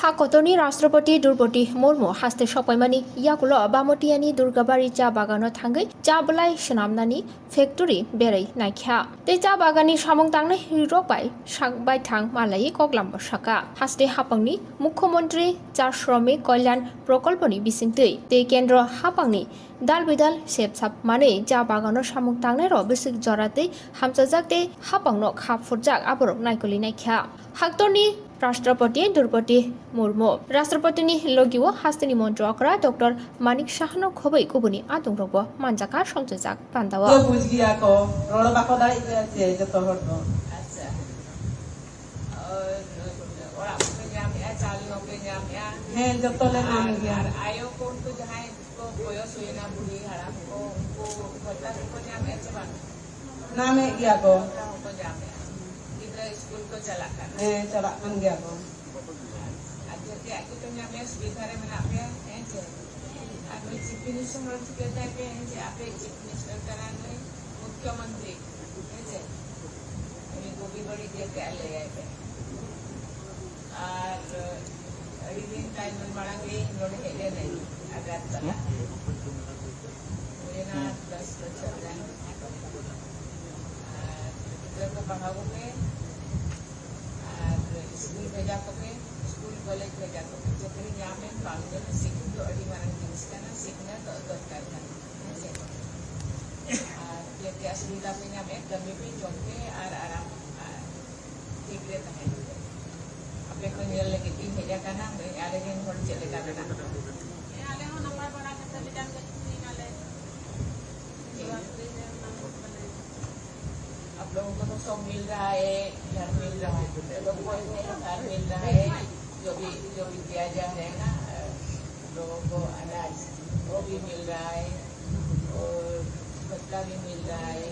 Hakotorni Rastrapati Durgabari Murmu haste sopaimani yakulo Bamutiani Durgabari cha bagano thangai cha belai shenamnani factory Berai Naikha te cha bagani samung tangne hirokbai sakbai thang malai koklam saka haste hapangni Mukhyamantri cha Shramik Kalyan Prokolponi bisingtui te kendra hapangni dal bidal sep sap mane cha bagano samung tangne ro bisik jorate hamchajakte hapangno khapfurjak aborok naikoli naikha Hakotorni Rastrapati Draupadi Murmu Rastrapatini logiwo hastini montrokra Dr. Manik Shahno khobai kubuni atung robo manjaka songjak pandawa Yo bujgia ko rolo bako dai je joto hor ko अच्छा और आप पंजाब में चालू पंजाब में he joto le nam gya आयो कौन तो जहाँ को कोयो सुयना बुढ़ी हरा को उनको बता पंजाब में चला name gya ko पंजाब में इधर स्कूल को चला कर he chala kan gya ko अच्छा क्या कि पंजाब में सुविधा रे मना पे हैं जे अभी चीफ मिनिस्टर रोज कहता है कि हैं जे आपे चीफ मिनिस्टर कराने मुख्यमंत्री हैं जे अभी को भी बड़ी देख के ले आए थे और रिवीन टाइम में बड़ा के इन्होंने हेले नहीं अगर चला मुझे ना 10 तो चल रहा है इधर को पढ़ाओ में और स्कूल भेजा को में स्कूल कॉलेज भेजा को में जब भी यहाँ में बांग्ला में सीखने तो अड़ी मारन की इसका ना सीखना तो दरकार है और ये क्या सुविधा में यहाँ में कमी भी जोड़ते और आराम ठीक रहता है अपने को निकल लगे तीन भेजा का ना आले दिन भर चलेगा बेटा आले हो नंबर बना के चले जाएंगे तीन आले आप लोगों को तो सब मिल रहा है घर मिल रहा है लोगों को घर मिल रहा है जो भी दिया जा रहा है ना लोगों को अनाज वो भी मिल रहा है और बदला भी मिल रहा है